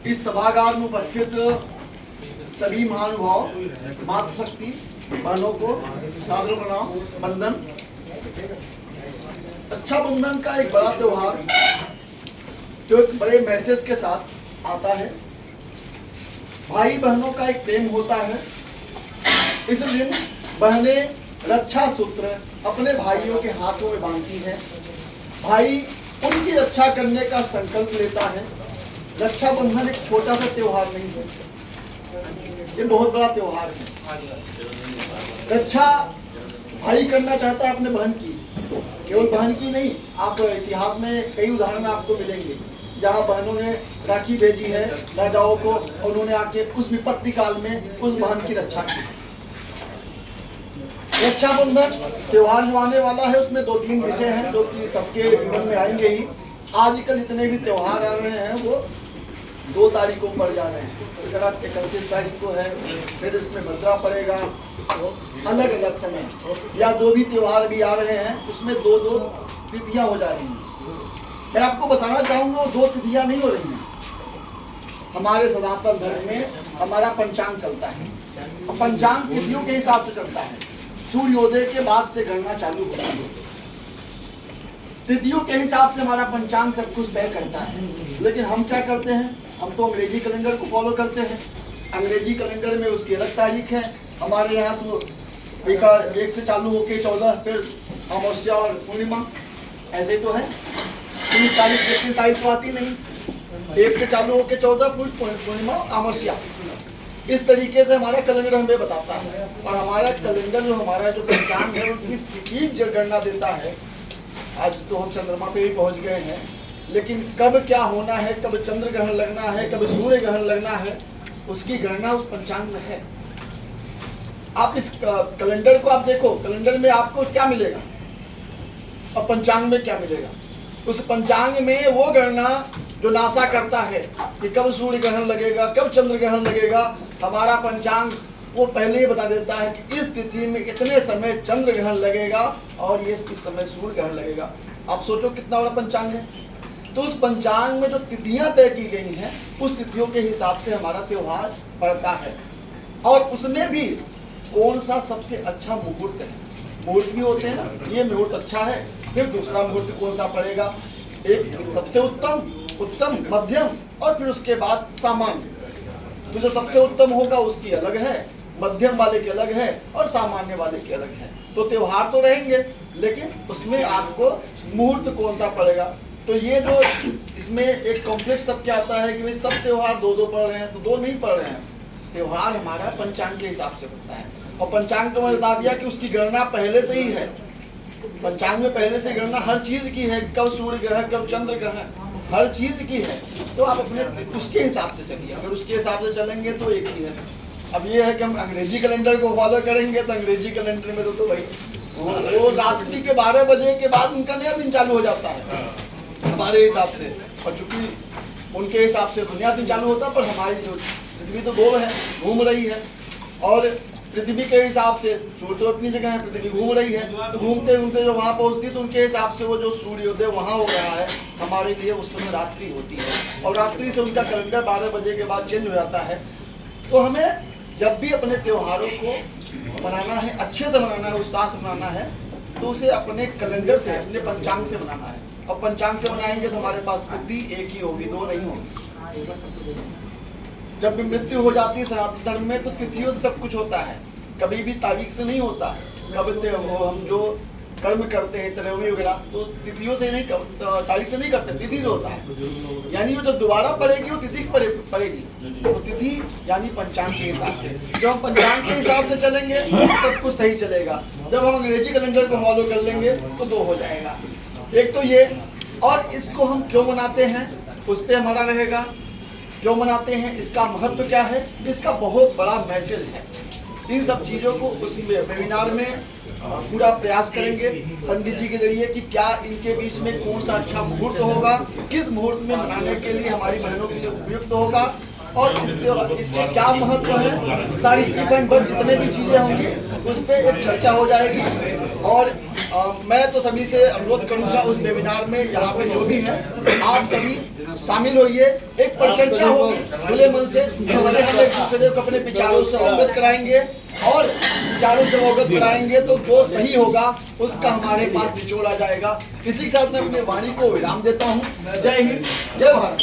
इस सभागार में उपस्थित सभी महानुभाव, मातृशक्ति बहनों को सादर प्रणाम, वंदन। रक्षाबंधन का एक बड़ा त्योहार जो एक बड़े मैसेज के साथ आता है। भाई बहनों का एक प्रेम होता है। इस दिन बहनें रक्षा सूत्र अपने भाइयों के हाथों में बांधती हैं। भाई उनकी रक्षा करने का संकल्प लेता है। रक्षाबंधन एक छोटा सा त्योहार नहीं है, ये बहुत बड़ा त्योहार है। रक्षा भाई करना चाहता है अपने बहन की, केवल बहन की नहीं, आप इतिहास में कई उदाहरण आपको मिलेंगे जहाँ बहनों ने राखी भेजी है राजाओं को, उन्होंने आके उस विपत्ति काल में उस बहन की रक्षा की। रक्षाबंधन त्योहार जो आने वाला है उसमें 2-3 विषय हैं जो कि सबके जीवन में आएंगे ही। आजकल जितने भी त्योहार आ रहे हैं वो 2 तारीख को पड़ जा रहे हैं। 31 तारीख को है, फिर इसमें भद्रा पड़ेगा, अलग अलग समय, या जो भी त्योहार भी आ रहे हैं उसमें 2-2 तिथियां हो जा रही हैं। मैं आपको बताना चाहूँगा वो 2 तिथियां नहीं हो रही हैं। हमारे सनातन धर्म में हमारा पंचांग चलता है और पंचांग तिथियों के हिसाब से चलता है। सूर्योदय के बाद से गणना चालू होती है, तिथियों के हिसाब से हमारा पंचांग सब कुछ तय करता है। लेकिन हम क्या करते हैं, हम तो अंग्रेजी कैलेंडर को फॉलो करते हैं। अंग्रेजी कैलेंडर में उसकी अलग तारीख है। हमारे यहाँ तो एक से चालू होके 14, फिर अमावस्या और पूर्णिमा, ऐसे तो है। 30 तारीख 31 तारीख तो आती नहीं, 1 से चालू होके 14, पूर्णिमा, अमावस्या, इस तरीके से हमारा कैलेंडर हमें बताता है। और हमारा कैलेंडर जो हमारा जो पंचांग है उसकी सटीक गणना देता है। आज तो हम चंद्रमा पे ही पहुंच गए हैं, लेकिन कब क्या होना है, कब चंद्र ग्रहण लगना है, कब सूर्य ग्रहण लगना है, उसकी गणना उस पंचांग में है। आप इस कैलेंडर को आप देखो, कैलेंडर में आपको क्या मिलेगा और पंचांग में क्या मिलेगा। उस पंचांग में वो गणना जो नासा करता है कि कब सूर्य ग्रहण लगेगा, कब चंद्र ग्रहण लगेगा, हमारा पंचांग वो पहले ही बता देता है कि इस तिथि में इतने समय चंद्र ग्रहण लगेगा और ये इस समय सूर्य ग्रहण लगेगा। आप सोचो कितना बड़ा पंचांग है। तो उस पंचांग में जो तिथियां तय की गई हैं उस तिथियों के हिसाब से हमारा त्योहार पड़ता है। और उसमें भी कौन सा सबसे अच्छा मुहूर्त है, मुहूर्त भी होते हैं ना, ये मुहूर्त अच्छा है, फिर दूसरा मुहूर्त कौन सा पड़ेगा, एक सबसे उत्तम, मध्यम और फिर उसके बाद सामान्य। तो जो सबसे उत्तम होगा उसकी अलग है, मध्यम वाले की अलग है और सामान्य वाले की अलग है। तो त्योहार तो रहेंगे लेकिन उसमें आपको मुहूर्त कौन सा पड़ेगा। तो ये जो इसमें एक कॉम्प्लेक्स सब क्या आता है कि भाई सब त्योहार 2-2 पड़ रहे हैं, तो 2 नहीं पड़ रहे हैं। त्योहार हमारा पंचांग के हिसाब से होता है और पंचांग तो मैंने बता दिया कि उसकी गणना पहले से ही है। पंचांग में पहले से गणना हर चीज की है, कब सूर्य ग्रहण, कब चंद्र ग्रहण, हर चीज की है। तो आप अपने उसके हिसाब से चलिए। अगर उसके हिसाब से चलेंगे तो एक ही है। अब ये है कि हम अंग्रेजी कैलेंडर को फॉलो करेंगे तो अंग्रेजी कैलेंडर में तो भाई वो रात्रि के 12 बजे के बाद उनका नया दिन चालू हो जाता है हमारे हिसाब से। और चूंकि उनके हिसाब से नया दिन चालू होता है, पर हमारी जो पृथ्वी तो गोल है, घूम रही है, और पृथ्वी के हिसाब से सूर्य तो अपनी जगह है, पृथ्वी घूम रही है। तो घूमते घूमते जो वहाँ पहुँचती तो उनके हिसाब से वो जो सूर्योदय वहाँ हो रहा है, हमारे लिए उस समय रात्रि होती है और रात्रि से उनका कैलेंडर 12 बजे के बाद चेंज हो जाता है। तो हमें जब भी अपने त्योहारों को मनाना है, अच्छे से मनाना है, उत्साह से मनाना है, तो उसे अपने कैलेंडर से, अपने पंचांग से मनाना है। और पंचांग से मनाएंगे तो हमारे पास तिथि एक ही होगी, 2 नहीं होगी। जब भी मृत्यु हो जाती है सनातन धर्म में तो तिथियों से सब कुछ होता है, कभी भी तारीख से नहीं होता। कभी हम जो कर्म करते हैं तरवी वगैरह तो तिथियों से नहीं, तारीख से नहीं करते, तिथि जो होता है, यानी वो जब दोबारा पड़ेगी वो तिथि पड़ेगी। तो तिथि यानी पंचांग के हिसाब से, जब हम पंचांग के हिसाब से चलेंगे तो सब कुछ सही चलेगा। जब हम अंग्रेजी कैलेंडर को फॉलो कर लेंगे तो 2 हो जाएगा। एक तो ये, और इसको हम क्यों मनाते हैं उस पर हमारा रहेगा। क्यों मनाते हैं, इसका महत्व क्या है, इसका बहुत बड़ा मैसेज है। इन सब चीज़ों को उस वेबिनार में पूरा प्रयास करेंगे पंडित जी के जरिए कि क्या इनके बीच में कौन सा अच्छा मुहूर्त होगा, किस मुहूर्त में मनाने के लिए हमारी बहनों के लिए उपयुक्त होगा और इसके क्या महत्व है। सारी इवेंट पर जितने भी चीज़ें होंगी उस पर एक चर्चा हो जाएगी। और मैं तो सभी से अनुरोध करूंगा उस वेबिनार में यहाँ पे जो भी है आप सभी शामिल होइए, एक परिचर्चा होगी खुले मन से, जिससे हम एक दूसरे को अपने विचारों से अवगत कराएंगे और विचारों से अवगत कराएंगे तो जो सही होगा उसका हमारे पास निचोड़ आ जाएगा। इसी के साथ मैं अपनी वाणी को विराम देता हूँ। जय हिंद, जय भारत।